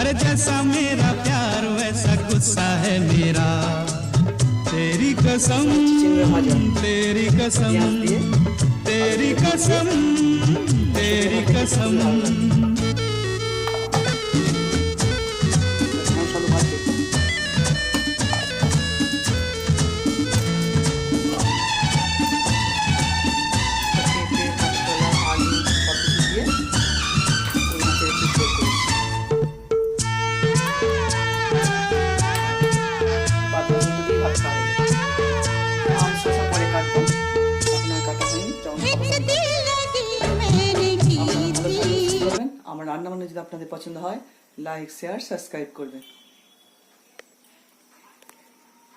अरे जैसा मेरा प्यार वैसा गुस्सा है मेरा, तेरी कसम तेरी कसम तेरी कसम तेरी कसम। আমার রান্না বান্না যদি আপনাদের পছন্দ হয়, লাইক শেয়ার সাবস্ক্রাইব করবেন।